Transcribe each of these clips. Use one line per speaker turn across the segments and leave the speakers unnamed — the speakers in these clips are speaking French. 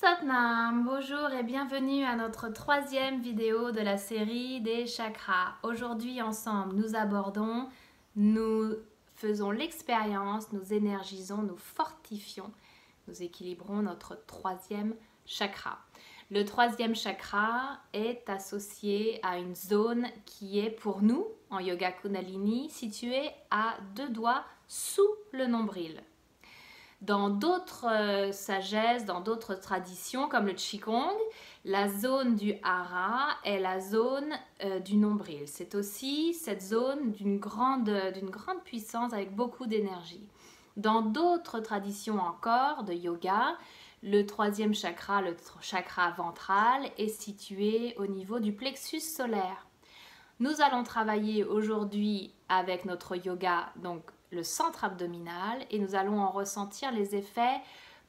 Satnam, bonjour et bienvenue à notre troisième vidéo de la série des chakras. Aujourd'hui ensemble nous faisons l'expérience, nous énergisons, nous fortifions, nous équilibrons notre troisième chakra. Le troisième chakra est associé à une zone qui est pour nous, en yoga Kundalini, située à 2 doigts sous le nombril. Dans d'autres sagesses, dans d'autres traditions comme le Qigong, la zone du hara est la zone du nombril. C'est aussi cette zone d'une grande puissance avec beaucoup d'énergie. Dans d'autres traditions encore de yoga, le troisième chakra, le chakra ventral, est situé au niveau du plexus solaire. Nous allons travailler aujourd'hui avec notre yoga, donc le centre abdominal, et nous allons en ressentir les effets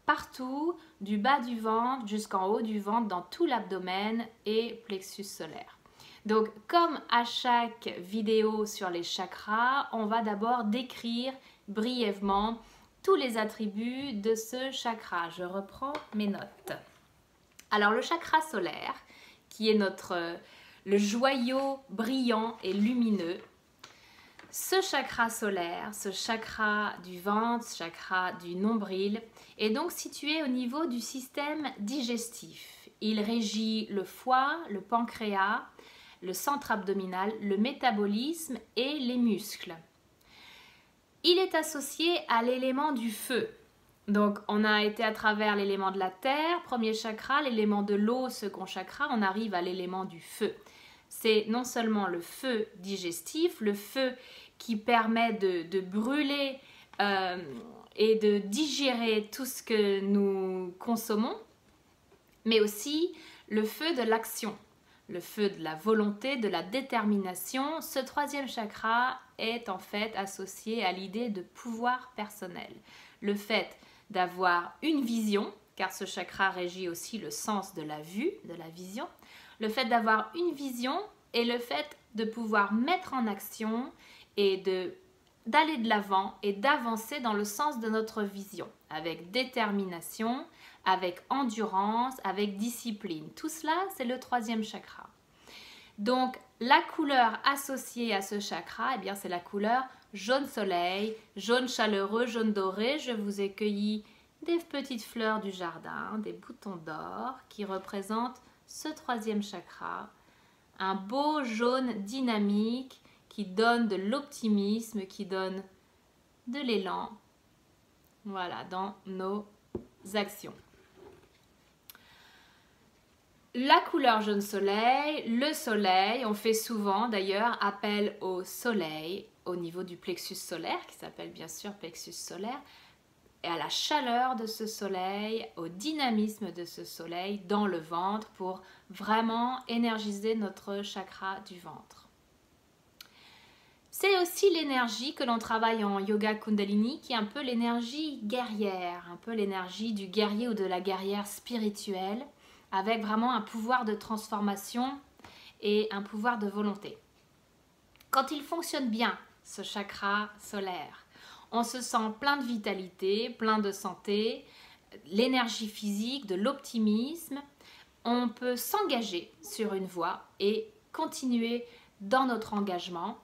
partout, du bas du ventre jusqu'en haut du ventre, dans tout l'abdomen et plexus solaire. Donc, comme à chaque vidéo sur les chakras, on va d'abord décrire brièvement tous les attributs de ce chakra. Je reprends mes notes. Alors, le chakra solaire, qui est le joyau brillant et lumineux. Ce chakra solaire, ce chakra du ventre, ce chakra du nombril, est donc situé au niveau du système digestif. Il régit le foie, le pancréas, le centre abdominal, le métabolisme et les muscles. Il est associé à l'élément du feu. Donc, on a été à travers l'élément de la terre, premier chakra, l'élément de l'eau, second chakra, on arrive à l'élément du feu. C'est non seulement le feu digestif, le feu qui permet de brûler et de digérer tout ce que nous consommons, mais aussi le feu de l'action, le feu de la volonté, de la détermination. Ce troisième chakra est en fait associé à l'idée de pouvoir personnel. Le fait d'avoir une vision, car ce chakra régit aussi le sens de la vue, de la vision. Le fait d'avoir une vision et le fait de pouvoir mettre en action et d'aller de l'avant et d'avancer dans le sens de notre vision, avec détermination, avec endurance, avec discipline. Tout cela, c'est le troisième chakra. Donc, la couleur associée à ce chakra, eh bien, c'est la couleur jaune soleil, jaune chaleureux, jaune doré. Je vous ai cueilli des petites fleurs du jardin, des boutons d'or qui représentent ce troisième chakra, un beau jaune dynamique qui donne de l'optimisme, qui donne de l'élan, voilà, dans nos actions. La couleur jaune soleil, le soleil, on fait souvent d'ailleurs appel au soleil au niveau du plexus solaire, qui s'appelle bien sûr plexus solaire, et à la chaleur de ce soleil, au dynamisme de ce soleil dans le ventre pour vraiment énergiser notre chakra du ventre. C'est aussi l'énergie que l'on travaille en yoga Kundalini, qui est un peu l'énergie guerrière, un peu l'énergie du guerrier ou de la guerrière spirituelle, avec vraiment un pouvoir de transformation et un pouvoir de volonté. Quand il fonctionne bien, ce chakra solaire, on se sent plein de vitalité, plein de santé, l'énergie physique, de l'optimisme. On peut s'engager sur une voie et continuer dans notre engagement.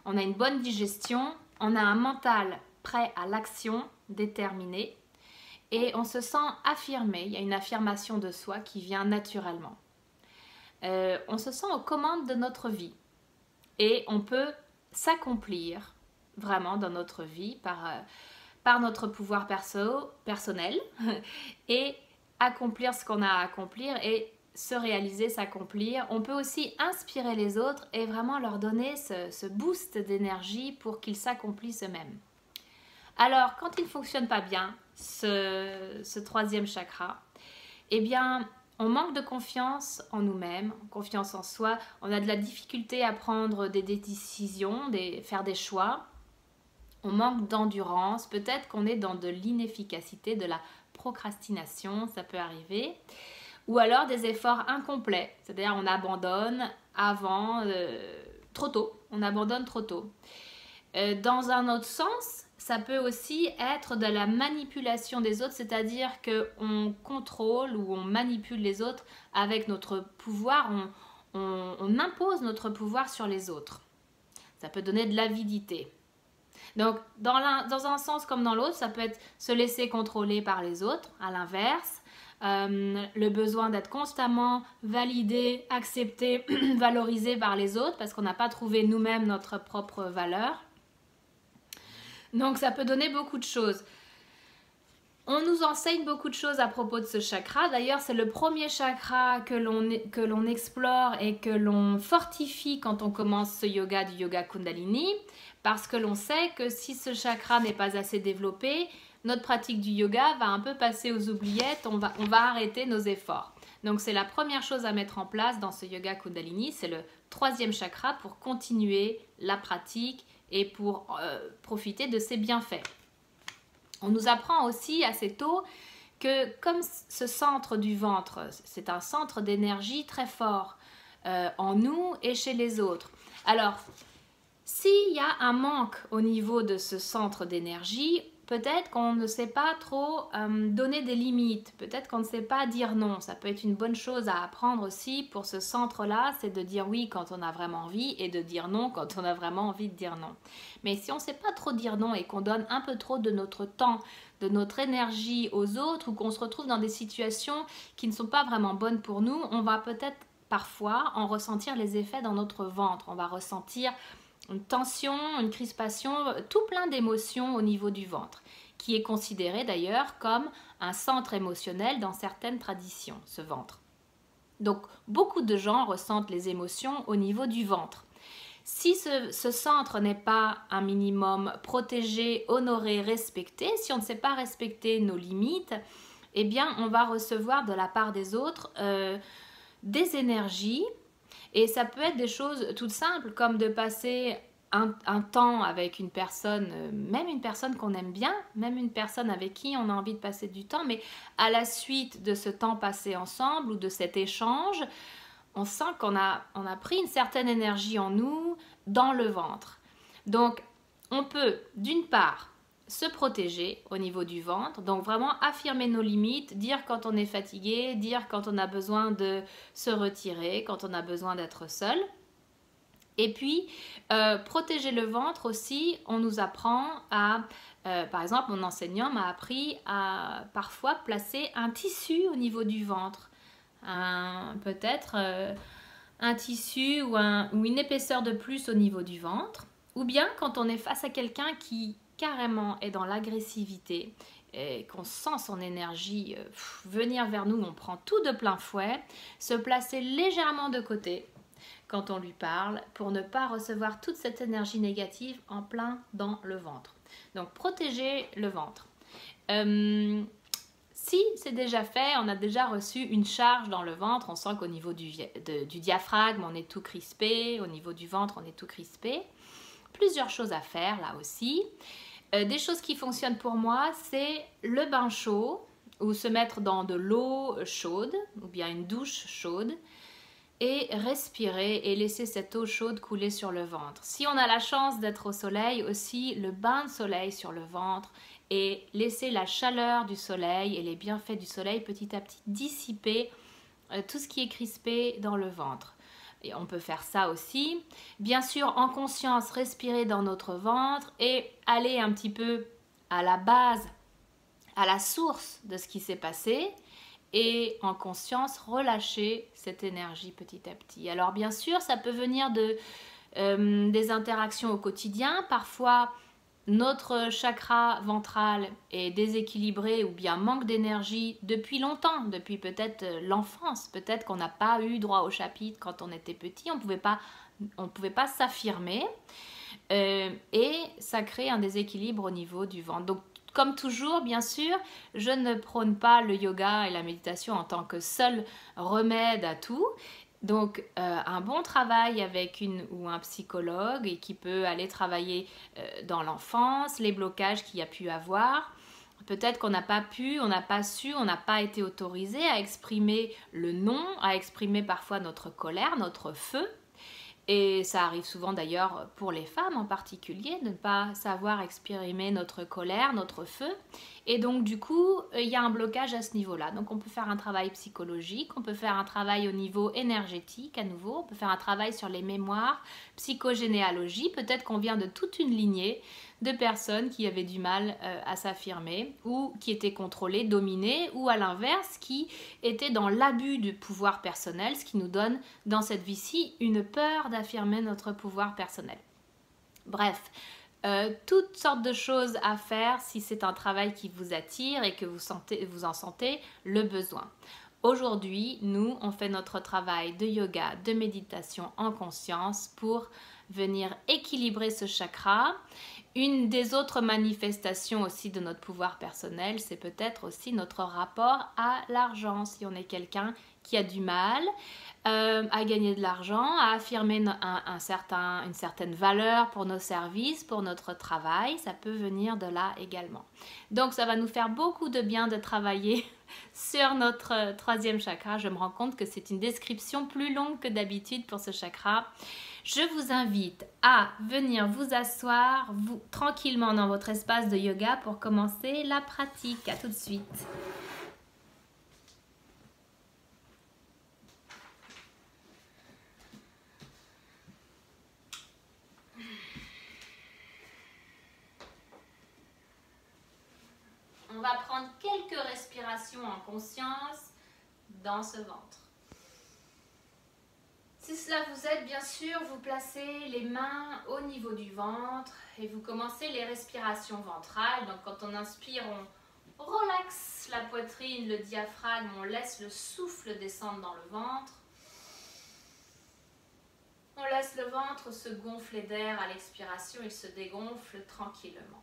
On a une bonne digestion, on a un mental prêt à l'action, déterminé, et on se sent affirmé. Il y a une affirmation de soi qui vient naturellement. On se sent aux commandes de notre vie et on peut s'accomplir vraiment dans notre vie par notre pouvoir personnel et accomplir ce qu'on a à accomplir et se réaliser, s'accomplir. On peut aussi inspirer les autres et vraiment leur donner ce boost d'énergie pour qu'ils s'accomplissent eux-mêmes. Alors, quand il ne fonctionne pas bien, ce troisième chakra, eh bien, on manque de confiance en nous-mêmes, confiance en soi. On a de la difficulté à prendre des décisions, faire des choix. On manque d'endurance, peut-être qu'on est dans de l'inefficacité, de la procrastination, ça peut arriver. Ou alors des efforts incomplets, c'est-à-dire on abandonne trop tôt, on abandonne trop tôt. Dans un autre sens, ça peut aussi être de la manipulation des autres, c'est-à-dire qu'on contrôle ou on manipule les autres avec notre pouvoir, on impose notre pouvoir sur les autres. Ça peut donner de l'avidité. Donc, dans un sens comme dans l'autre, ça peut être se laisser contrôler par les autres, à l'inverse. Le besoin d'être constamment validé, accepté, valorisé par les autres parce qu'on n'a pas trouvé nous-mêmes notre propre valeur. Donc, ça peut donner beaucoup de choses. On nous enseigne beaucoup de choses à propos de ce chakra. D'ailleurs, c'est le premier chakra que l'on explore et que l'on fortifie quand on commence ce yoga du yoga Kundalini, parce que l'on sait que si ce chakra n'est pas assez développé, notre pratique du yoga va un peu passer aux oubliettes, on va arrêter nos efforts. Donc c'est la première chose à mettre en place dans ce yoga Kundalini, c'est le 3e chakra pour continuer la pratique et pour profiter de ses bienfaits. On nous apprend aussi assez tôt que comme ce centre du ventre, c'est un centre d'énergie très fort en nous et chez les autres. Alors, s'il y a un manque au niveau de ce centre d'énergie, peut-être qu'on ne sait pas trop donner des limites, peut-être qu'on ne sait pas dire non. Ça peut être une bonne chose à apprendre aussi pour ce centre-là, c'est de dire oui quand on a vraiment envie et de dire non quand on a vraiment envie de dire non. Mais si on ne sait pas trop dire non et qu'on donne un peu trop de notre temps, de notre énergie aux autres ou qu'on se retrouve dans des situations qui ne sont pas vraiment bonnes pour nous, on va peut-être parfois en ressentir les effets dans notre ventre. On va ressentir une tension, une crispation, tout plein d'émotions au niveau du ventre, qui est considéré d'ailleurs comme un centre émotionnel dans certaines traditions, ce ventre. Donc, beaucoup de gens ressentent les émotions au niveau du ventre. Si ce centre n'est pas un minimum protégé, honoré, respecté, si on ne sait pas respecter nos limites, eh bien, on va recevoir de la part des autres des énergies. Et ça peut être des choses toutes simples comme de passer un temps avec une personne, même une personne qu'on aime bien, même une personne avec qui on a envie de passer du temps, mais à la suite de ce temps passé ensemble ou de cet échange, on sent qu'on a pris une certaine énergie en nous dans le ventre. Donc, on peut d'une part se protéger au niveau du ventre, donc vraiment affirmer nos limites, dire quand on est fatigué, dire quand on a besoin de se retirer, quand on a besoin d'être seul. Et puis, protéger le ventre aussi, on nous apprend à, par exemple, mon enseignant m'a appris à parfois placer un tissu au niveau du ventre. Peut-être un tissu ou une épaisseur de plus au niveau du ventre. Ou bien quand on est face à quelqu'un qui carrément est dans l'agressivité et qu'on sent son énergie venir vers nous, on prend tout de plein fouet, se placer légèrement de côté quand on lui parle pour ne pas recevoir toute cette énergie négative en plein dans le ventre. Donc protéger le ventre. Si c'est déjà fait, on a déjà reçu une charge dans le ventre, on sent qu'au niveau du diaphragme, on est tout crispé, au niveau du ventre, on est tout crispé. Plusieurs choses à faire là aussi. Des choses qui fonctionnent pour moi, c'est le bain chaud ou se mettre dans de l'eau chaude ou bien une douche chaude et respirer et laisser cette eau chaude couler sur le ventre. Si on a la chance d'être au soleil aussi, le bain de soleil sur le ventre et laisser la chaleur du soleil et les bienfaits du soleil petit à petit dissiper tout ce qui est crispé dans le ventre. Et on peut faire ça aussi. Bien sûr, en conscience, respirer dans notre ventre et aller un petit peu à la base, à la source de ce qui s'est passé et en conscience, relâcher cette énergie petit à petit. Alors bien sûr, ça peut venir des interactions au quotidien. Parfois, notre chakra ventral est déséquilibré ou bien manque d'énergie depuis longtemps, depuis peut-être l'enfance. Peut-être qu'on n'a pas eu droit au chapitre quand on était petit, on ne pouvait pas s'affirmer et ça crée un déséquilibre au niveau du ventre. Donc, comme toujours, bien sûr, je ne prône pas le yoga et la méditation en tant que seul remède à tout. Donc, un bon travail avec une ou un psychologue et qui peut aller travailler dans l'enfance, les blocages qu'il y a pu avoir. Peut-être qu'on n'a pas pu, on n'a pas su, on n'a pas été autorisé à exprimer le non, à exprimer parfois notre colère, notre feu. Et ça arrive souvent d'ailleurs pour les femmes en particulier, de ne pas savoir exprimer notre colère, notre feu. Et donc du coup, il y a un blocage à ce niveau-là. Donc on peut faire un travail psychologique, on peut faire un travail au niveau énergétique à nouveau, on peut faire un travail sur les mémoires, psychogénéalogie. Peut-être qu'on vient de toute une lignée de personnes qui avaient du mal à s'affirmer ou qui étaient contrôlées, dominées, ou à l'inverse, qui étaient dans l'abus du pouvoir personnel, ce qui nous donne dans cette vie-ci une peur d'affirmer notre pouvoir personnel. Bref, toutes sortes de choses à faire si c'est un travail qui vous attire et que vous en sentez le besoin. Aujourd'hui, nous, on fait notre travail de yoga, de méditation en conscience pour venir équilibrer ce chakra. Une des autres manifestations aussi de notre pouvoir personnel, c'est peut-être aussi notre rapport à l'argent. Si on est quelqu'un qui a du mal à gagner de l'argent, à affirmer une certaine valeur pour nos services, pour notre travail, ça peut venir de là également. Donc ça va nous faire beaucoup de bien de travailler sur notre troisième chakra. Je me rends compte que c'est une description plus longue que d'habitude pour ce chakra. Je vous invite à venir vous asseoir tranquillement dans votre espace de yoga pour commencer la pratique. À tout de suite. On va prendre quelques respirations en conscience dans ce ventre. Si cela vous aide, bien sûr, vous placez les mains au niveau du ventre et vous commencez les respirations ventrales. Donc quand on inspire, on relaxe la poitrine, le diaphragme, on laisse le souffle descendre dans le ventre. On laisse le ventre se gonfler d'air à l'expiration, il se dégonfle tranquillement.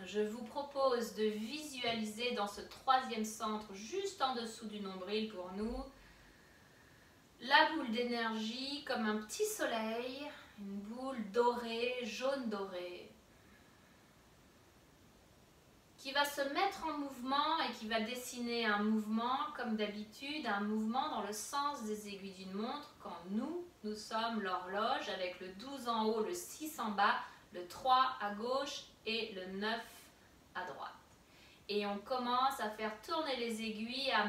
Je vous propose de visualiser dans ce troisième centre, juste en dessous du nombril pour nous, la boule d'énergie comme un petit soleil, une boule dorée, jaune dorée, qui va se mettre en mouvement et qui va dessiner un mouvement, comme d'habitude, un mouvement dans le sens des aiguilles d'une montre, quand nous sommes l'horloge avec le 12 en haut, le 6 en bas, le 3 à gauche et le 9 à droite. Et on commence à faire tourner les aiguilles, à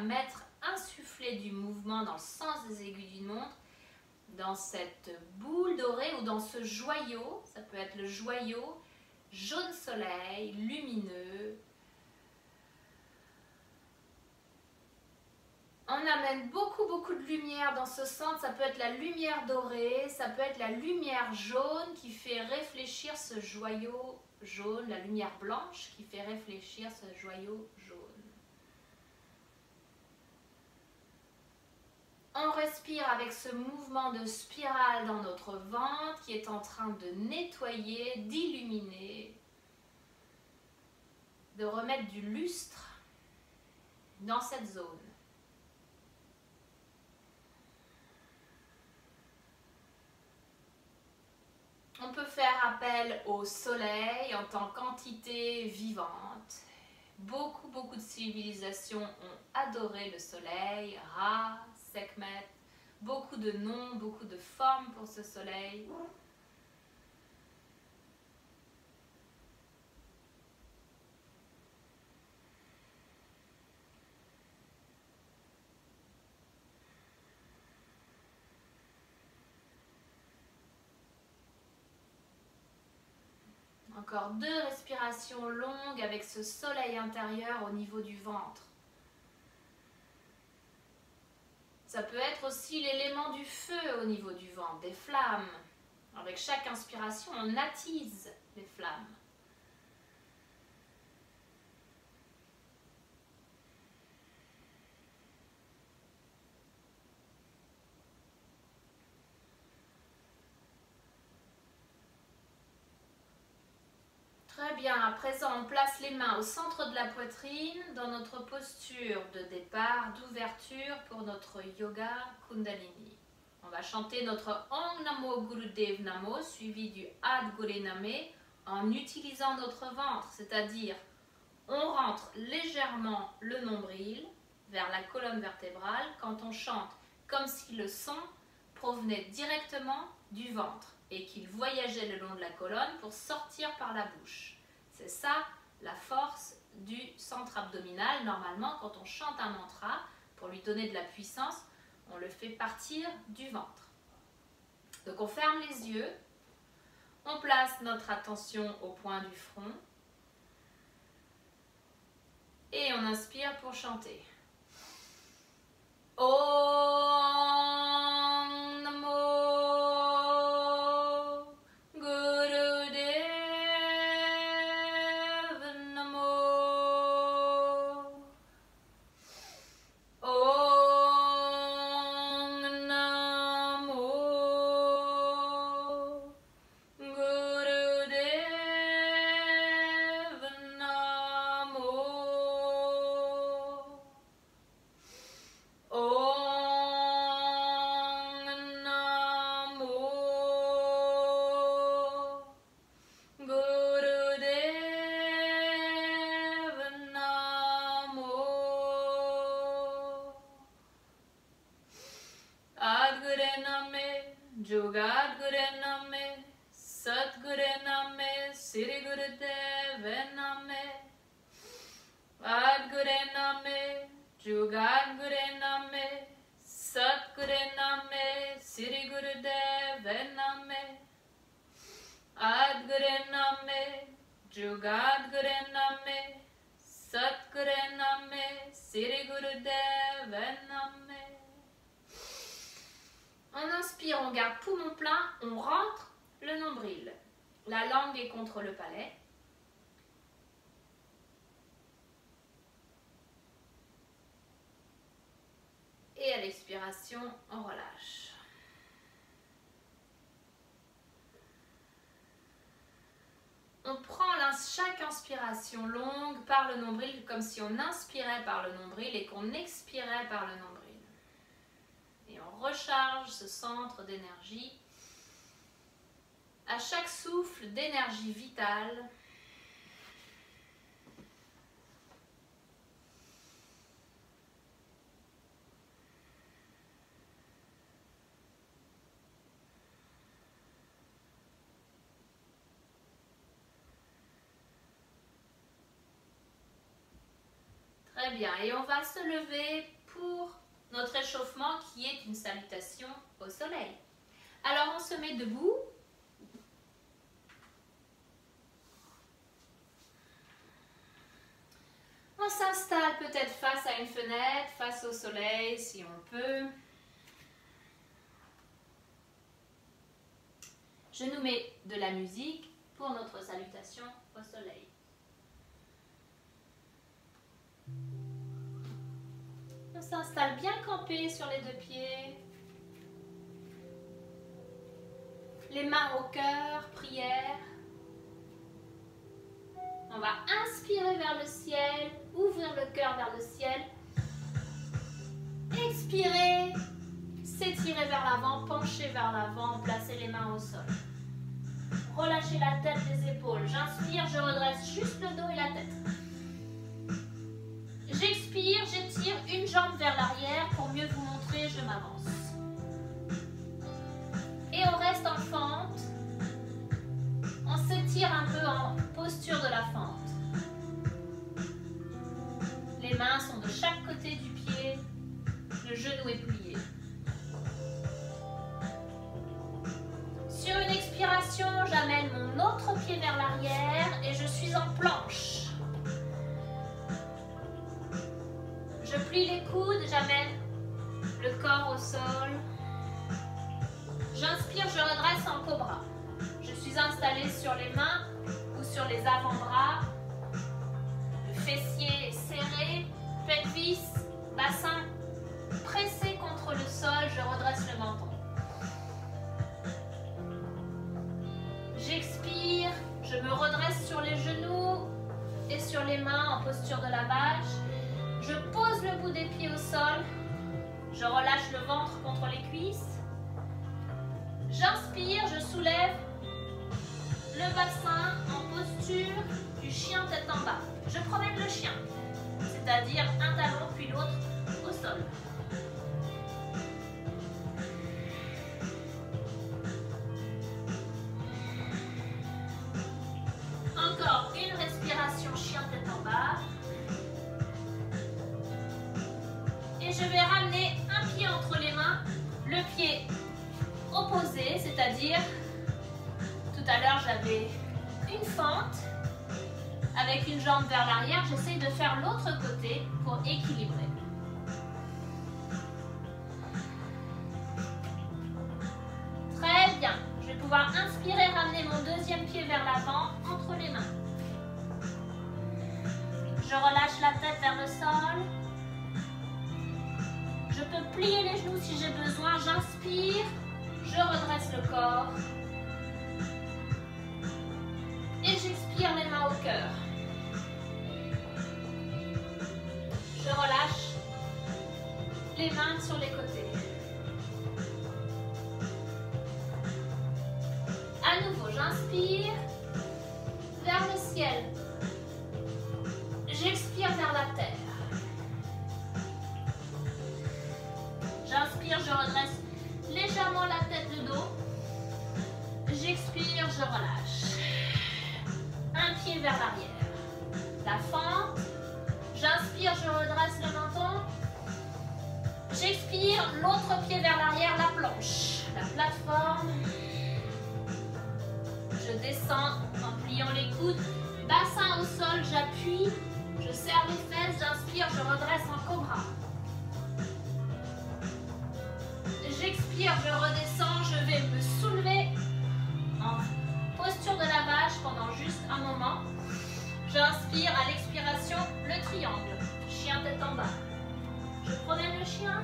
insuffler du mouvement dans le sens des aiguilles d'une montre, dans cette boule dorée ou dans ce joyau, ça peut être le joyau jaune soleil, lumineux. On amène beaucoup de lumière dans ce centre, ça peut être la lumière dorée, ça peut être la lumière jaune qui fait réfléchir ce joyau jaune, la lumière blanche qui fait réfléchir ce joyau jaune. On respire avec ce mouvement de spirale dans notre ventre qui est en train de nettoyer, d'illuminer, de remettre du lustre dans cette zone. On peut faire appel au soleil en tant qu'entité vivante. Beaucoup de civilisations ont adoré le soleil, Ra, Sekhmet, beaucoup de noms, beaucoup de formes pour ce soleil. Encore 2 respirations longues avec ce soleil intérieur au niveau du ventre. Ça peut être aussi l'élément du feu au niveau du ventre, des flammes. Avec chaque inspiration, on attise les flammes. Très bien, à présent on place les mains au centre de la poitrine dans notre posture de départ, d'ouverture pour notre yoga Kundalini. On va chanter notre Om Namo Gurudev Namo suivi du Ad Gure Name en utilisant notre ventre, c'est-à-dire on rentre légèrement le nombril vers la colonne vertébrale quand on chante, comme si le son provenait directement du ventre et qu'il voyageait le long de la colonne pour sortir par la bouche. C'est ça la force du centre abdominal. Normalement, quand on chante un mantra, pour lui donner de la puissance, on le fait partir du ventre. Donc on ferme les yeux, on place notre attention au point du front et on inspire pour chanter. Om Namo Jugadguru Name, Satguru Name, Sri Gurudev Name, Adguru Name, Jugadguru Name, Satguru Name, Sri Gurudev Name, Adguru Name, Jugadguru Name, Satguru Name, Sri Gurudev Name. On inspire, on garde poumon plein, on rentre le nombril. La langue est contre le palais. Et à l'expiration, on relâche. On prend chaque inspiration longue par le nombril, comme si on inspirait par le nombril et qu'on expirait par le nombril. Et on recharge ce centre d'énergie. À chaque souffle d'énergie vitale, très bien, et on va se lever pour notre échauffement qui est une salutation au soleil. Alors on se met debout. On s'installe peut-être face à une fenêtre, face au soleil si on peut. Je nous mets de la musique pour notre salutation au soleil. On s'installe bien campé sur les deux pieds. Les mains au cœur, prière. On va inspirer vers le ciel, ouvrir le cœur vers le ciel. Expirer, s'étirer vers l'avant, pencher vers l'avant, placer les mains au sol. Relâchez la tête des épaules. J'inspire, je redresse juste le dos et la tête. J'expire, j'étire une jambe vers l'arrière pour mieux vous montrer, je m'avance. Et on reste en fente. On s'étire un peu en posture de la fente. Les mains sont de chaque côté du pied. Le genou est plié. Sur une expiration, j'amène mon autre pied vers l'arrière et je suis en planche. Je plie les coudes, j'amène le corps au sol. J'inspire, je redresse en cobra. Je suis installée sur les mains ou sur les avant-bras. Le fessier est serré, pelvis, bassin pressé contre le sol, je redresse le menton. J'expire, je me redresse sur les genoux. sur les mains en posture de la vache. Je pose le bout des pieds au sol. Je relâche le ventre contre les cuisses. J'inspire, je soulève le bassin en posture du chien tête en bas. Je promène le chien, c'est-à-dire un talon puis l'autre au sol. Encore une respiration chien tête en bas. Et je vais ramener un pied entre les mains, le pied opposé, c'est-à-dire tout à l'heure j'avais une fente avec une jambe vers l'arrière, j'essaye de faire l'autre côté pour équilibrer. Très bien, je vais pouvoir inspirer, ramener mon deuxième pied vers l'avant entre les mains. Je relâche la tête vers le sol. Je peux plier les genoux si j'ai besoin, j'inspire, je redresse le corps. Et j'expire les mains au cœur. Je relâche les mains sur les côtés. À nouveau, j'inspire vers le ciel. J'expire vers la terre. J'inspire, je redresse légèrement la tête, le dos. J'expire, je relâche. Un pied vers l'arrière. La fente. J'inspire, je redresse le menton. J'expire, l'autre pied vers l'arrière, la planche. La plateforme. Je descends en pliant les coudes. Bassin au sol, j'appuie. Je serre les fesses, j'inspire, je redresse en cobra. J'expire, je redescends, je vais me soulever en posture de la vache pendant juste un moment. J'inspire, à l'expiration, le triangle. Chien tête en bas. Je promène le chien.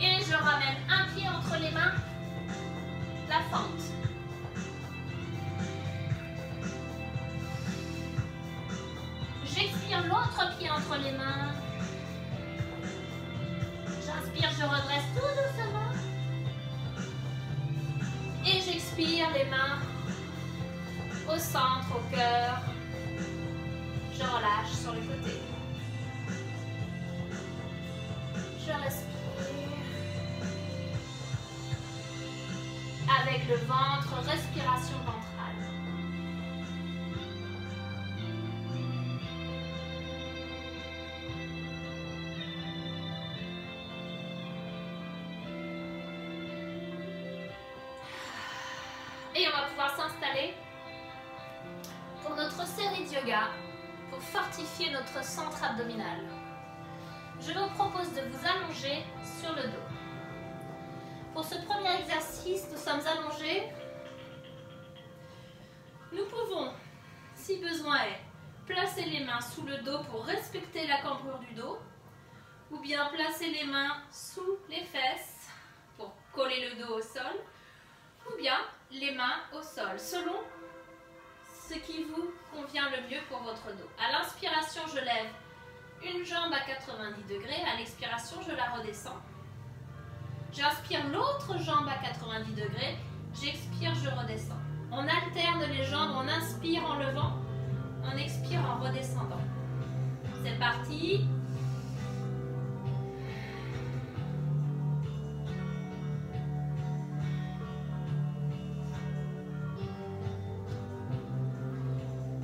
Et je ramène un pied entre les mains. La fente. J'expire, l'autre pied entre les mains. J'inspire, je redresse tout doucement. Et j'expire, les mains au centre, au cœur. Je relâche sur le côté. Je respire. Avec le ventre, respiration ventrale. Et on va pouvoir s'installer pour notre série de yoga pour fortifier notre centre abdominal. Je vous propose de vous allonger sur le dos. Pour ce premier exercice, nous sommes allongés. Nous pouvons, si besoin est, placer les mains sous le dos pour respecter la cambrure du dos, ou bien placer les mains sous les fesses pour coller le dos au sol, ou bien les mains au sol, selon ce qui vous convient le mieux pour votre dos. À l'inspiration, je lève une jambe à 90 degrés, à l'expiration, je la redescends. J'inspire l'autre jambe à 90 degrés, j'expire, je redescends. On alterne les jambes, on inspire en levant, on expire en redescendant. C'est parti.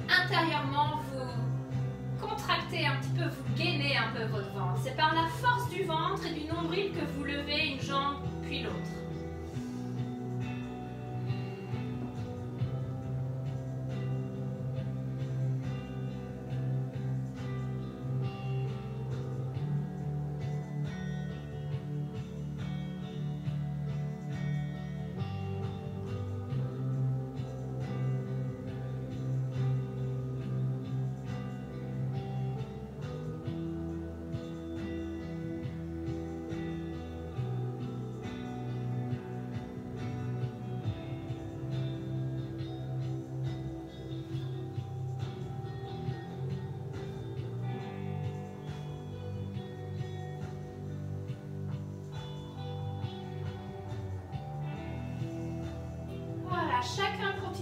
Intérieurement, vous contractez un petit peu, vous gainez un peu votre ventre. C'est par la force du ventre et du nombril que vous levez une jambe puis l'autre.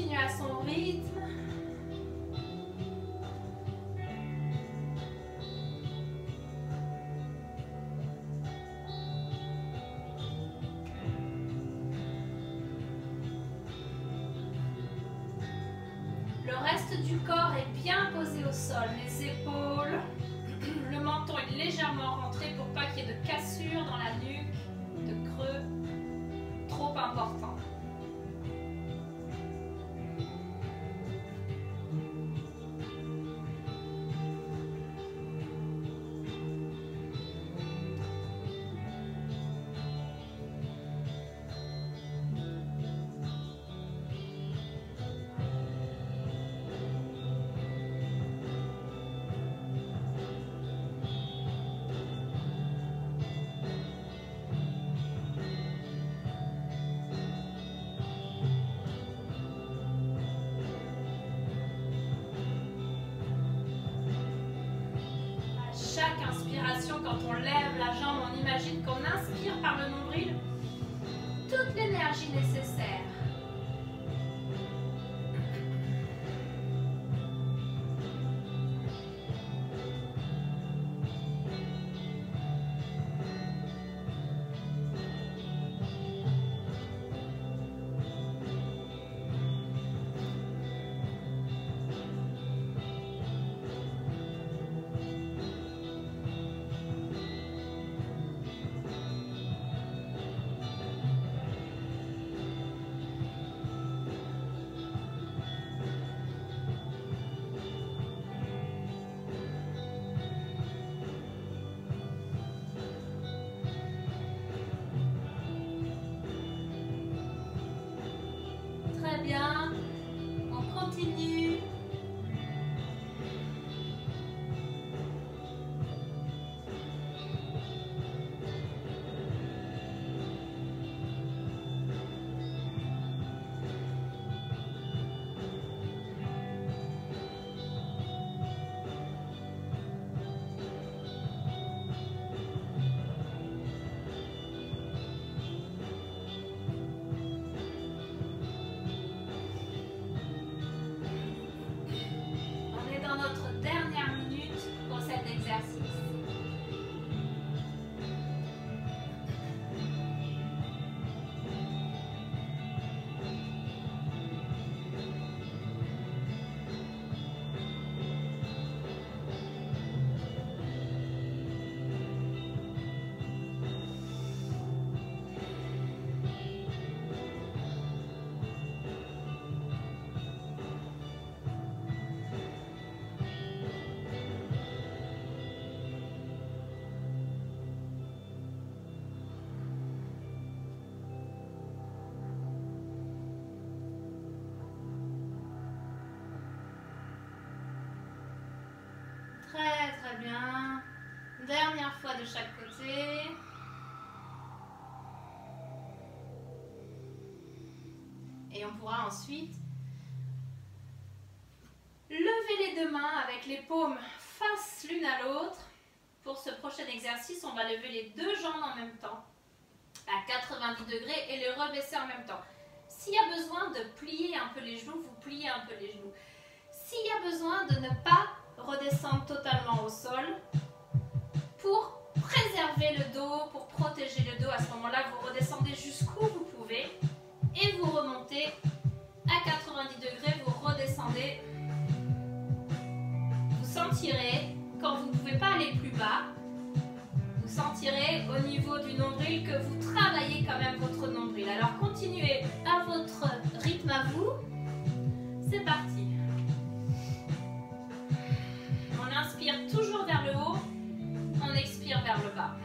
continue à son rythme. Le reste du corps est bien posé au sol, les épaules, le menton est légèrement rentré pour pas qu'il y ait de cassure dans la nuque, de creux trop important. Chaque inspiration, quand on lève la jambe, on imagine qu'on inspire par le nombril toute l'énergie nécessaire. Très bien, on continue. Notre dernière minute pour cet exercice. Très bien. Dernière fois de chaque côté. Et on pourra ensuite lever les deux mains avec les paumes face l'une à l'autre. Pour ce prochain exercice, on va lever les deux jambes en même temps à 90 degrés et les rebaisser en même temps. S'il y a besoin de plier un peu les genoux, vous pliez un peu les genoux. S'il y a besoin de ne pas redescendre totalement au sol, pour préserver le dos, pour protéger le dos, à ce moment-là, vous redescendez jusqu'où vous pouvez et vous remontez à 90 degrés, vous redescendez. Vous sentirez, quand vous ne pouvez pas aller plus bas, vous sentirez au niveau du nombril que vous travaillez quand même votre nombril. Alors continuez à votre rythme à vous. C'est parti. On inspire toujours vers le haut, on expire vers le bas.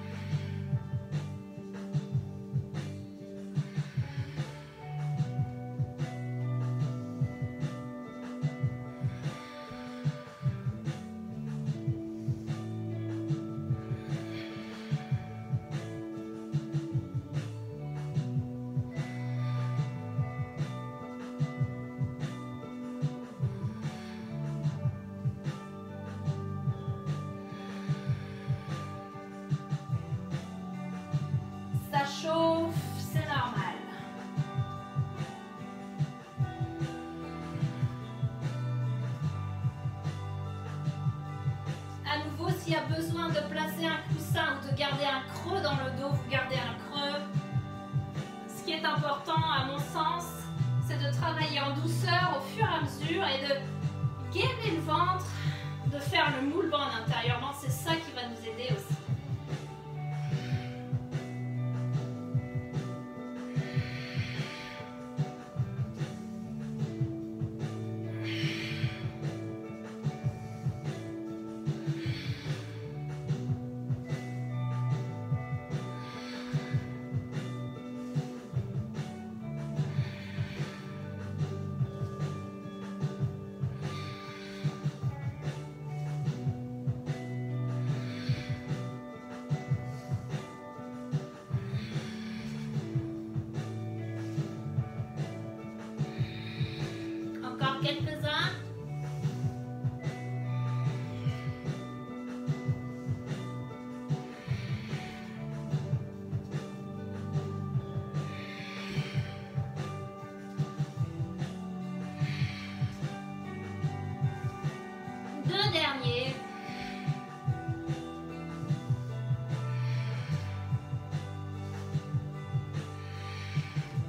de placer un coussin ou de garder un creux dans le dos, vous gardez un creux. Ce qui est important à mon sens, c'est de travailler en douceur au fur et à mesure et de gainer le ventre, de faire le moule-bande intérieurement. C'est ça qui va nous aider aussi. Quelques-uns. Deux derniers.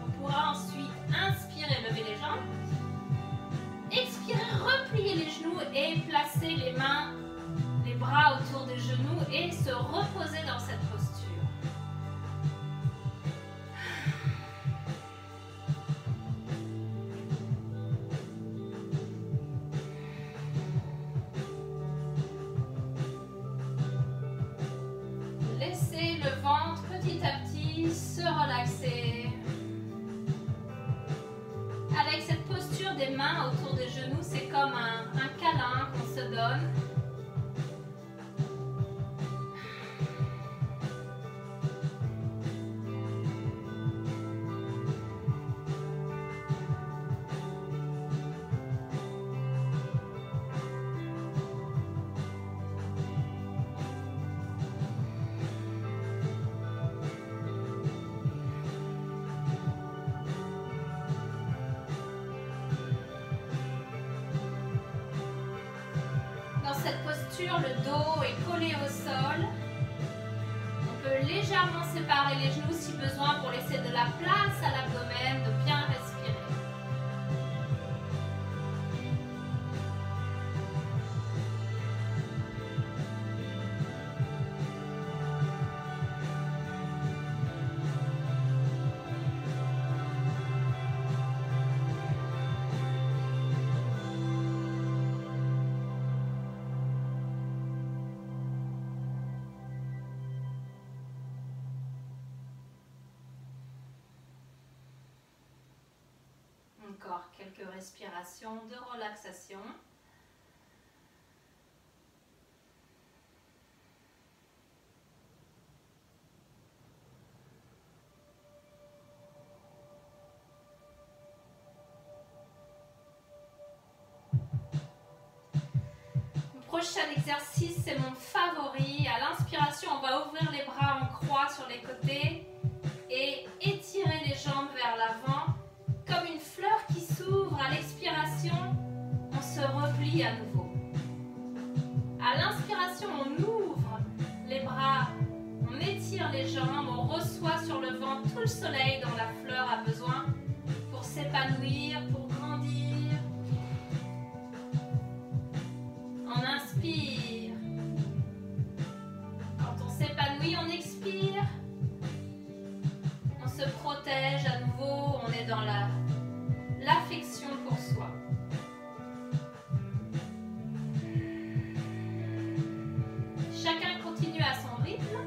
On pourra ensuite inspirer, lever les jambes. Expirez, repliez les genoux et placez les mains, les bras autour des genoux et se reposer dans cette posture. Laissez le ventre petit à petit se relaxer. Avec cette posture des mains autour des genoux, c'est comme un câlin qu'on se donne. Dans cette posture, le dos est collé au sol. On peut légèrement séparer les genoux si besoin pour laisser de la place à l'abdomen, de bien respirer. Encore quelques respirations de relaxation. Le prochain exercice, c'est mon favori. À l'inspiration, on va ouvrir les bras en croix sur les côtés et étirer les jambes vers l'avant. Comme une fleur qui s'ouvre. À l'expiration, on se replie à nouveau. À l'inspiration, on ouvre les bras, on étire les jambes, on reçoit sur le ventre tout le soleil dont la fleur a besoin pour s'épanouir, pour grandir. On inspire. Quand on s'épanouit, on expire. On se protège à nouveau, on est dans l'affection pour soi. Chacun continue à son rythme.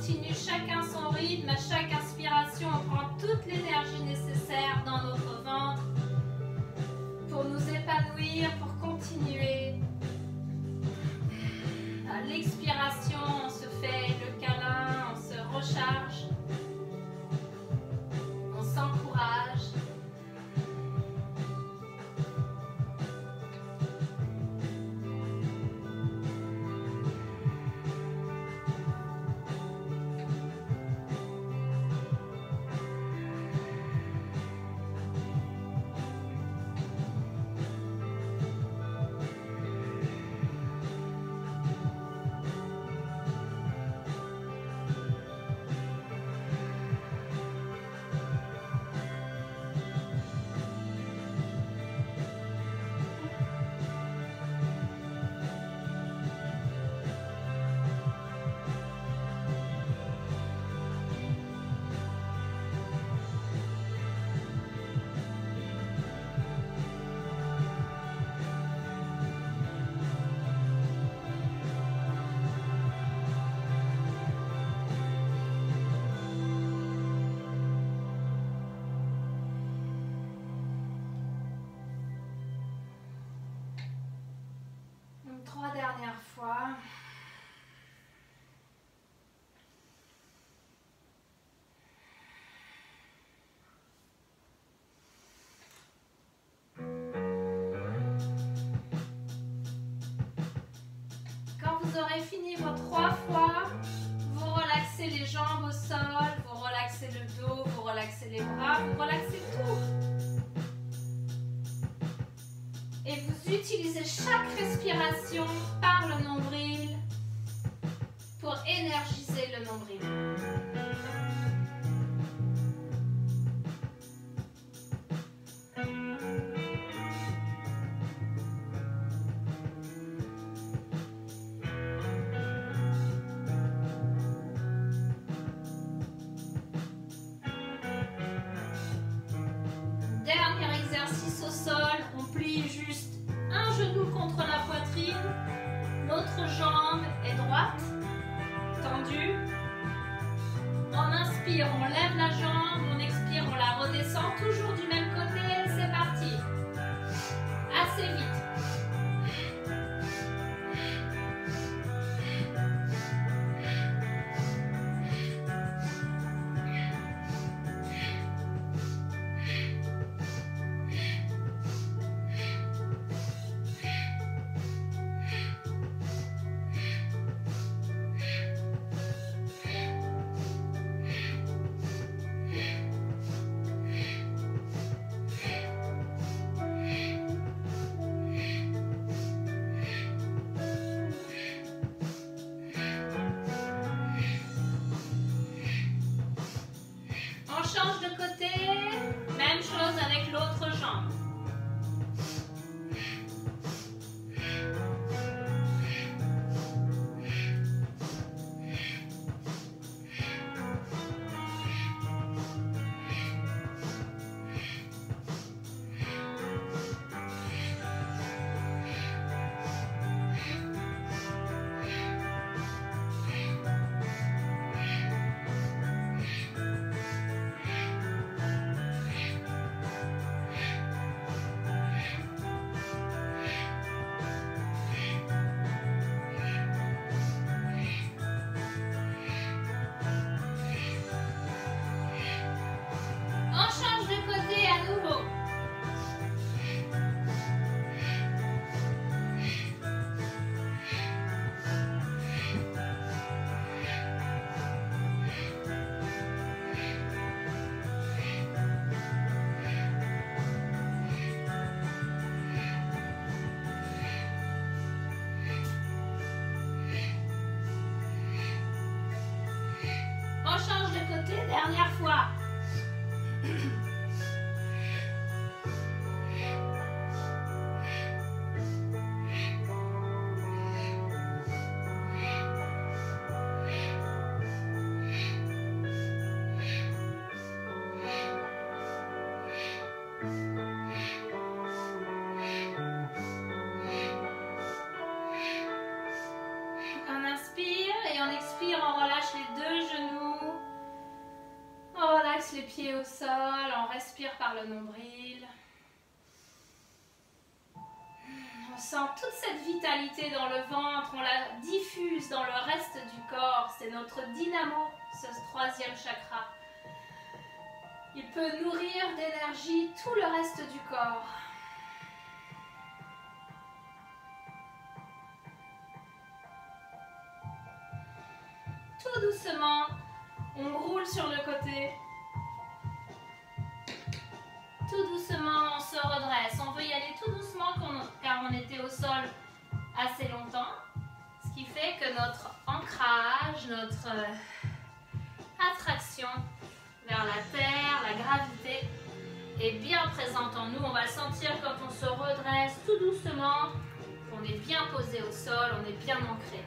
continue chacun son rythme. À chaque inspiration, on prend toute l'énergie nécessaire dans notre ventre pour nous épanouir, pour continuer. À l'expiration, on se fait le câlin, on se recharge, on s'encourage. Trois dernières fois. Quand vous aurez fini vos 3 fois, vous relaxez les jambes au sol, vous relaxez le dos, vous relaxez les bras, vous relaxez tout. Et vous utilisez chaque respiration par le nombril pour énergiser le nombril. Dernier exercice au sol, on plie juste un genou contre la poitrine, l'autre jambe est droite, tendue. On inspire, on lève la jambe, on expire, on la redescend, toujours du même côté, c'est parti. Assez vite. Change de côté, même chose avec l'autre jambe. Dernière fois. On inspire et on expire, on relâche les deux genoux. les pieds au sol, on respire par le nombril. On sent toute cette vitalité dans le ventre, on la diffuse dans le reste du corps. C'est notre dynamo, ce troisième chakra. Il peut nourrir d'énergie tout le reste du corps. Tout doucement, on roule sur le côté. Tout doucement, on se redresse. On veut y aller tout doucement car on était au sol assez longtemps. Ce qui fait que notre ancrage, notre attraction vers la terre, la gravité est bien présente en nous. On va le sentir quand on se redresse tout doucement. On est bien posé au sol, on est bien ancré.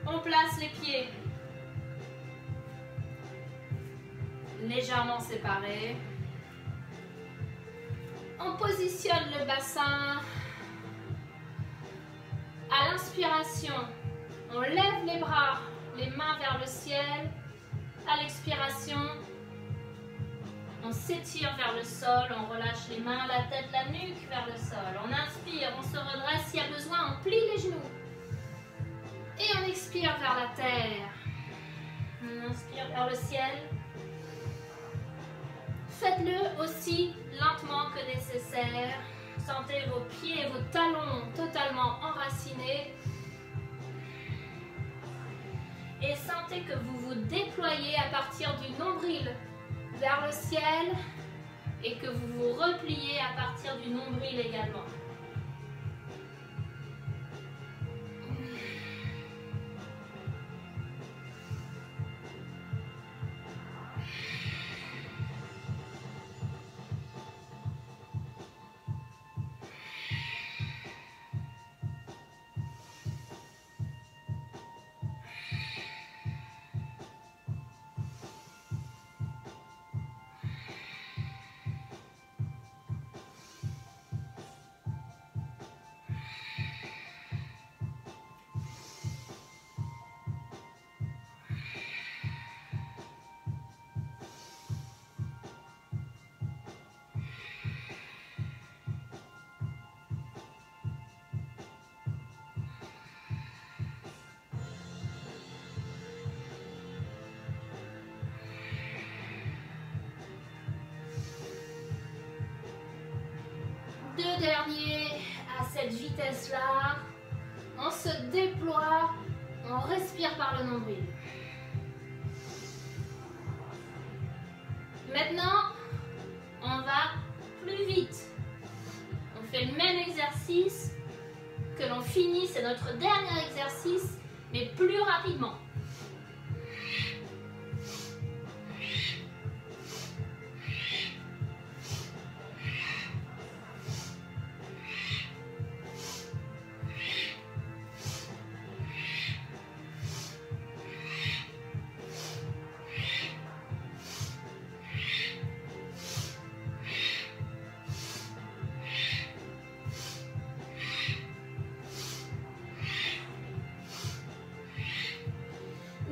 On place les pieds légèrement séparés. On positionne le bassin. À l'inspiration, on lève les bras, les mains vers le ciel. À l'expiration, on s'étire vers le sol, on relâche les mains, la tête, la nuque vers le sol. On inspire, on se redresse. S'il y a besoin, on plie les genoux. Et on expire vers la terre. On inspire vers le ciel. Faites-le aussi lentement que nécessaire. Sentez vos pieds, vos talons totalement enracinés. Et sentez que vous vous déployez à partir du nombril vers le ciel et que vous vous repliez à partir du nombril également. Deux derniers à cette vitesse-là. On se déploie, on respire par le nombril. Maintenant, on va plus vite. On fait le même exercice que l'on finit, c'est notre dernier exercice, mais plus rapidement.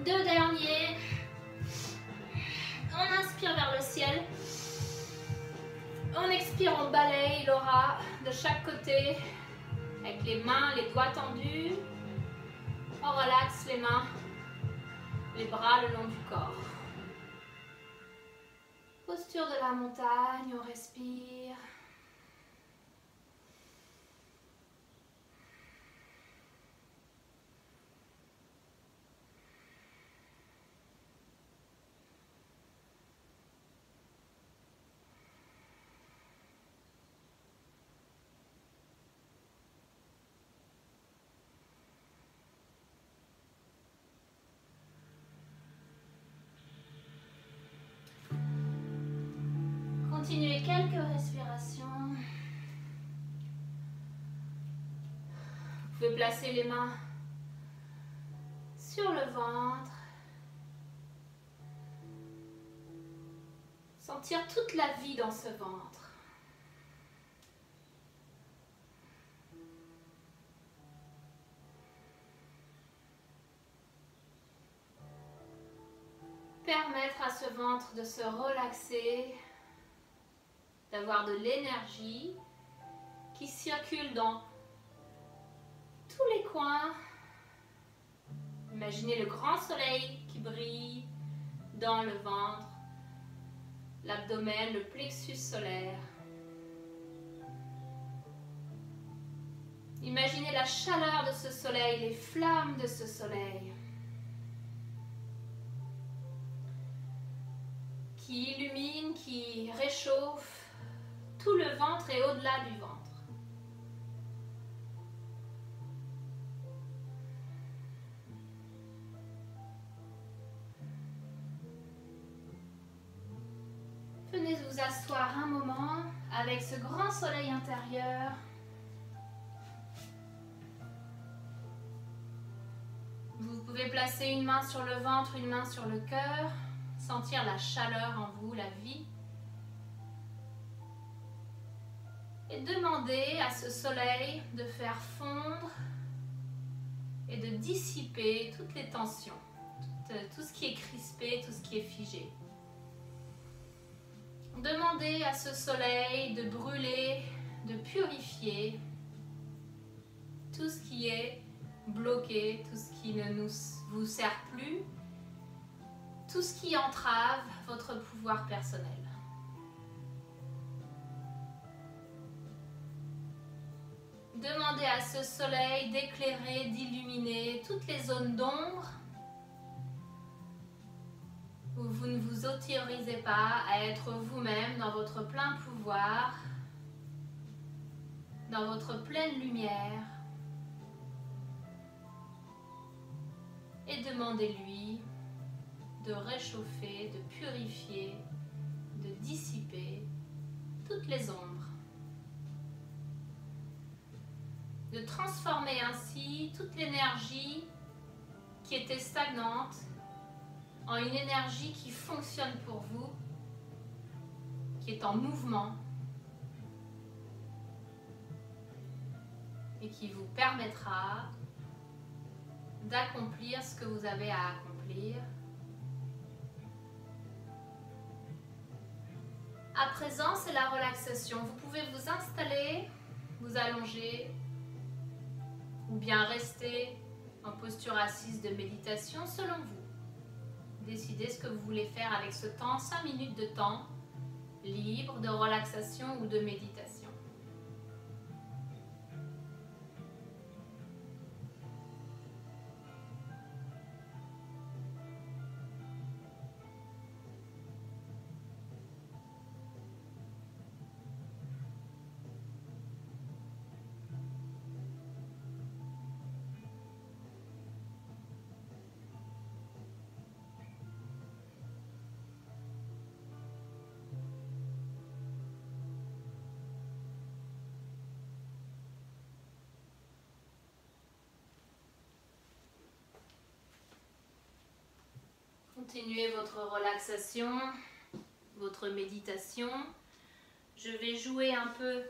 Deux derniers. On inspire vers le ciel. On expire, on balaye l'aura de chaque côté avec les mains, les doigts tendus. On relaxe les mains, les bras le long du corps. Posture de la montagne, on respire. Continuez quelques respirations. Vous pouvez placer les mains sur le ventre. Sentir toute la vie dans ce ventre. permettre à ce ventre de se relaxer, d'avoir de l'énergie qui circule dans tous les coins. Imaginez le grand soleil qui brille dans le ventre, l'abdomen, le plexus solaire. Imaginez la chaleur de ce soleil, les flammes de ce soleil qui illumine, qui réchauffe tout le ventre et au-delà du ventre. Venez vous asseoir un moment avec ce grand soleil intérieur. Vous pouvez placer une main sur le ventre, une main sur le cœur, sentir la chaleur en vous, la vie. Et demander à ce soleil de faire fondre et de dissiper toutes les tensions, tout ce qui est crispé, tout ce qui est figé. Demandez à ce soleil de brûler, de purifier tout ce qui est bloqué, tout ce qui ne vous sert plus, tout ce qui entrave votre pouvoir personnel. Demandez à ce soleil d'éclairer, d'illuminer toutes les zones d'ombre où vous ne vous autorisez pas à être vous-même dans votre plein pouvoir, dans votre pleine lumière. Et demandez-lui de réchauffer, de purifier, de dissiper toutes les ombres. De transformer ainsi toute l'énergie qui était stagnante en une énergie qui fonctionne pour vous, qui est en mouvement et qui vous permettra d'accomplir ce que vous avez à accomplir. À présent, c'est la relaxation. Vous pouvez vous installer, vous allonger ou bien rester en posture assise de méditation selon vous. Décidez ce que vous voulez faire avec ce temps, 5 minutes de temps libre de relaxation ou de méditation. Continuez votre relaxation, votre méditation. Je vais jouer un peu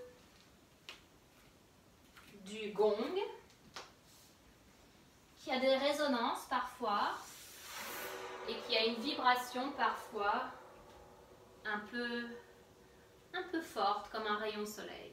du gong, qui a des résonances parfois et qui a une vibration parfois un peu forte comme un rayon de soleil.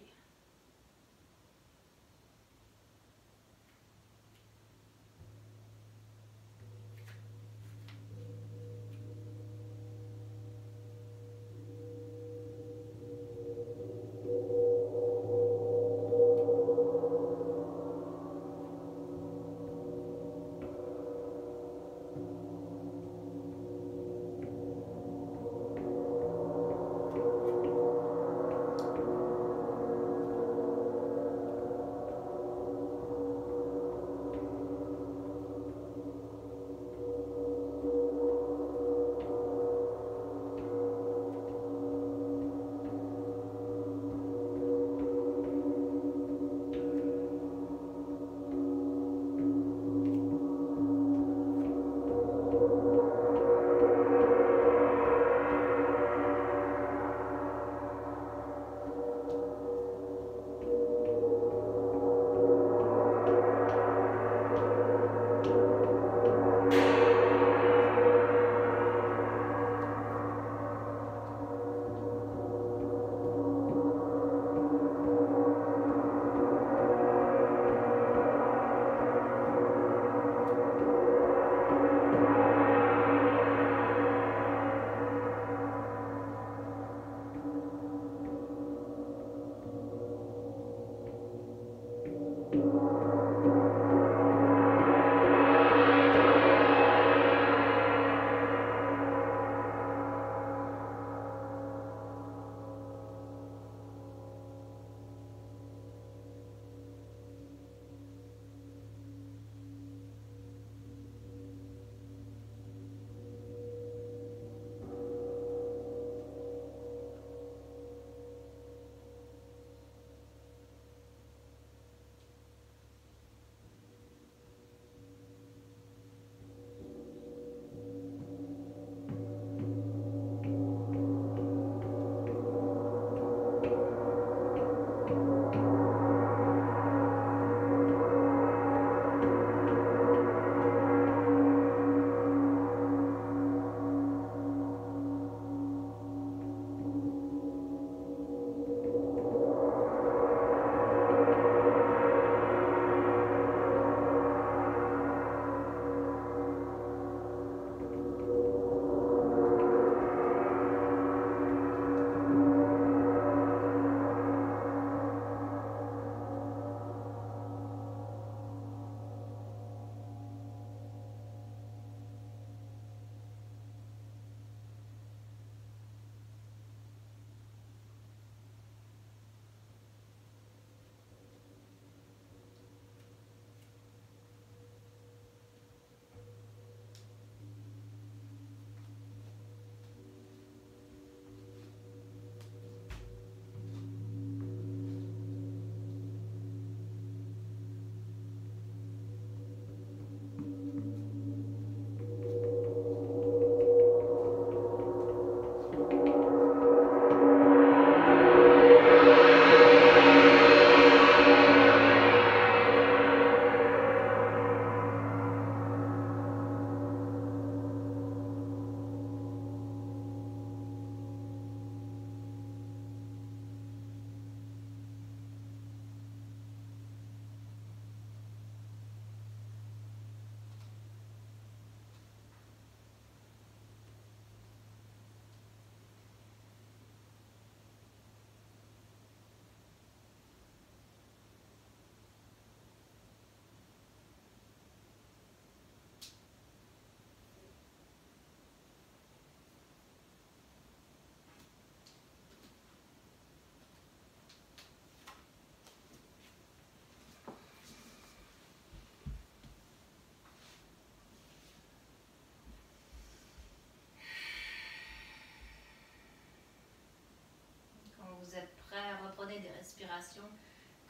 respiration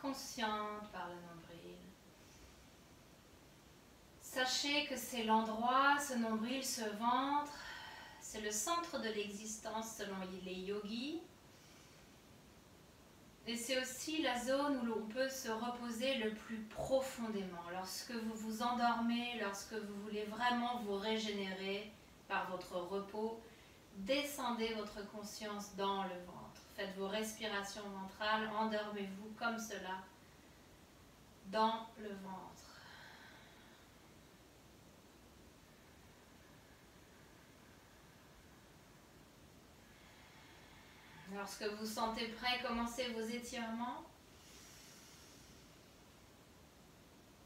consciente par le nombril. Sachez que c'est l'endroit, ce nombril, ce ventre, c'est le centre de l'existence selon les yogis. Et c'est aussi la zone où l'on peut se reposer le plus profondément. Lorsque vous vous endormez, lorsque vous voulez vraiment vous régénérer par votre repos, descendez votre conscience dans le ventre. Faites vos respirations ventrales, endormez-vous comme cela dans le ventre. Lorsque vous sentez prêt, commencez vos étirements.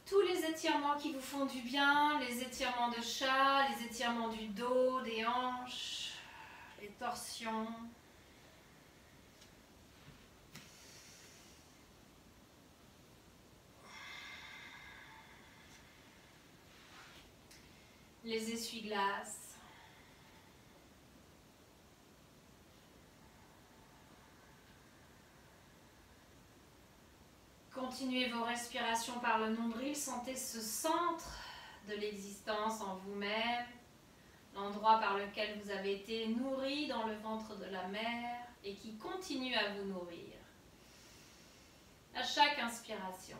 Tous les étirements qui vous font du bien, les étirements de chat, les étirements du dos, des hanches, les torsions. Les essuie-glaces. Continuez vos respirations par le nombril, sentez ce centre de l'existence en vous-même, l'endroit par lequel vous avez été nourri dans le ventre de la mère et qui continue à vous nourrir. À chaque inspiration.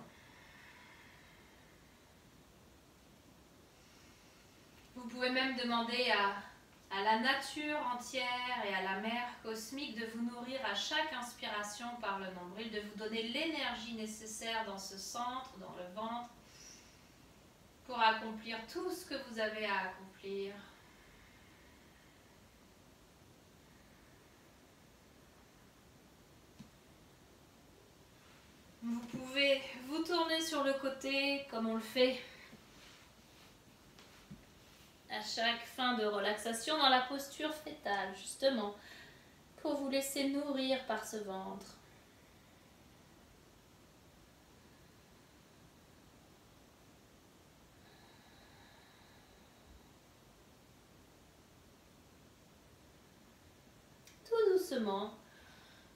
Vous pouvez même demander à la nature entière et à la mère cosmique de vous nourrir à chaque inspiration par le nombril, de vous donner l'énergie nécessaire dans ce centre, dans le ventre, pour accomplir tout ce que vous avez à accomplir. Vous pouvez vous tourner sur le côté comme on le fait à chaque fin de relaxation dans la posture fœtale, justement, pour vous laisser nourrir par ce ventre. Tout doucement,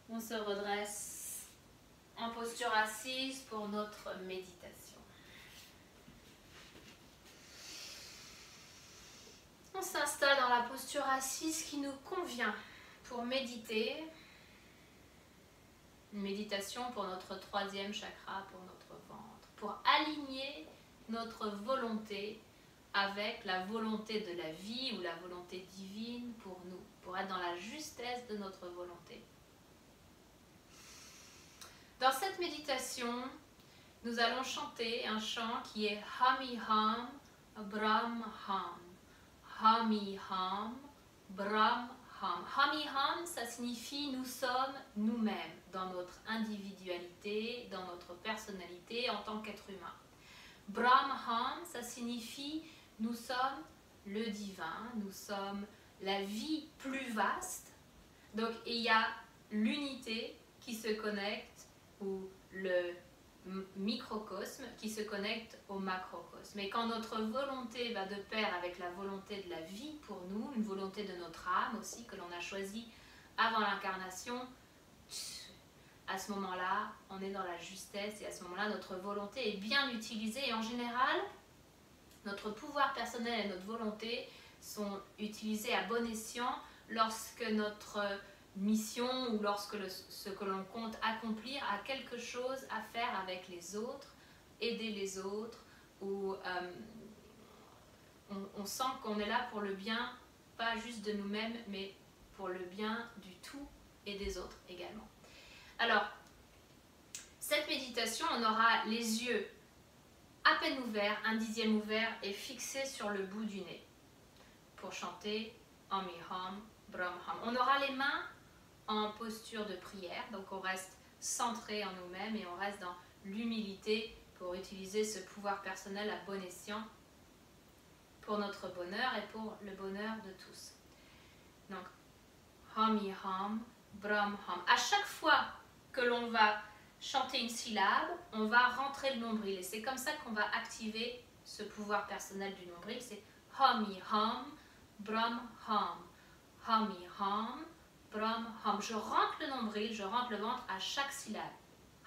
on se redresse en posture assise pour notre méditation. On s'installe dans la posture assise qui nous convient pour méditer. Une méditation pour notre troisième chakra, pour notre ventre, pour aligner notre volonté avec la volonté de la vie ou la volonté divine pour nous, pour être dans la justesse de notre volonté. Dans cette méditation, nous allons chanter un chant qui est Hami Ham Brahm Ham. Hami Ham Brahm Ham. Hami Ham, ça signifie nous sommes nous-mêmes dans notre individualité, dans notre personnalité en tant qu'être humain. Brahm Ham, ça signifie nous sommes le divin, nous sommes la vie plus vaste. Donc il y a l'unité qui se connecte, ou le microcosme qui se connecte au macrocosme. Et quand notre volonté va de pair avec la volonté de la vie pour nous, une volonté de notre âme aussi que l'on a choisie avant l'incarnation, à ce moment-là, on est dans la justesse et à ce moment-là, notre volonté est bien utilisée. Et en général, notre pouvoir personnel et notre volonté sont utilisés à bon escient lorsque notre mission ou lorsque ce que l'on compte accomplir a quelque chose à faire avec les autres, aider les autres, ou on sent qu'on est là pour le bien, pas juste de nous-mêmes, mais pour le bien du tout et des autres également. Alors, cette méditation, on aura les yeux à peine ouverts, un dixième ouvert et fixé sur le bout du nez pour chanter Hami Ham Brahm Ham. On aura les mains en posture de prière, donc on reste centré en nous-mêmes et on reste dans l'humilité pour utiliser ce pouvoir personnel à bon escient pour notre bonheur et pour le bonheur de tous. Donc, Hami Ham Brahm Ham. À chaque fois que l'on va chanter une syllabe, on va rentrer le nombril et c'est comme ça qu'on va activer ce pouvoir personnel du nombril. C'est Hami Ham Brahm Ham. Hami Ham Brahm Ham. Je rentre le nombril, je rentre le ventre à chaque syllabe.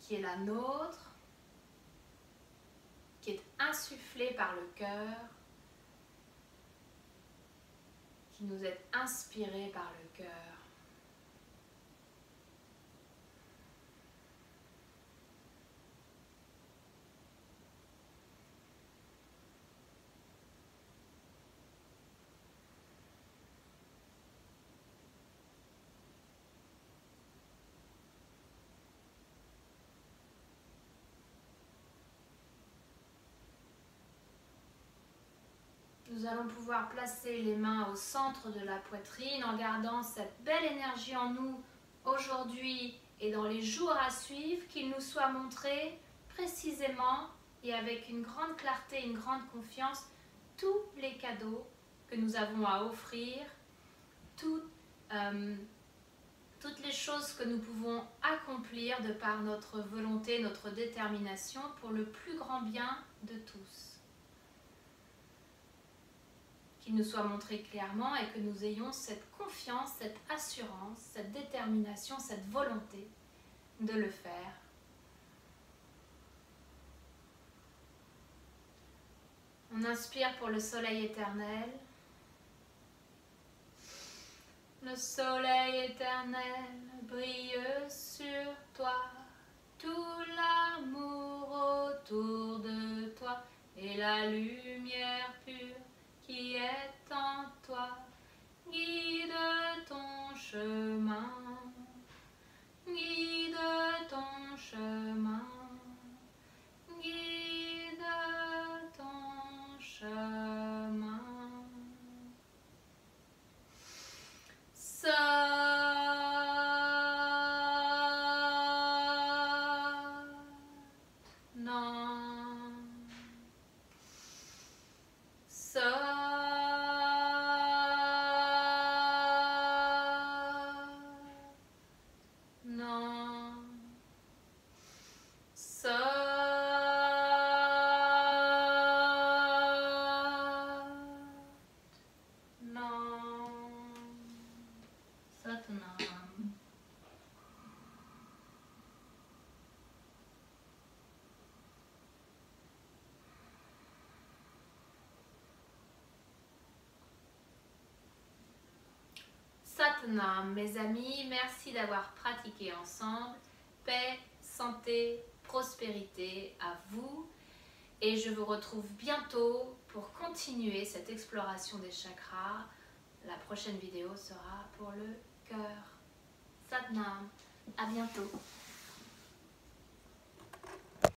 qui est la nôtre, qui est insufflée par le cœur, qui nous est inspirée par le cœur. Nous allons pouvoir placer les mains au centre de la poitrine en gardant cette belle énergie en nous aujourd'hui et dans les jours à suivre, qu'il nous soit montré précisément et avec une grande clarté, une grande confiance, tous les cadeaux que nous avons à offrir, toutes les choses que nous pouvons accomplir de par notre volonté, notre détermination pour le plus grand bien de tous. Qu'il nous soit montré clairement et que nous ayons cette confiance, cette assurance, cette détermination, cette volonté de le faire. On inspire pour le soleil éternel. Le soleil éternel brille sur toi, tout l'amour autour de toi et la lumière pure qui est en toi, guide ton chemin, guide ton chemin, guide ton chemin. Satnam, mes amis, merci d'avoir pratiqué ensemble. Paix, santé, prospérité à vous. Et je vous retrouve bientôt pour continuer cette exploration des chakras. La prochaine vidéo sera pour le cœur. Satnam, à bientôt.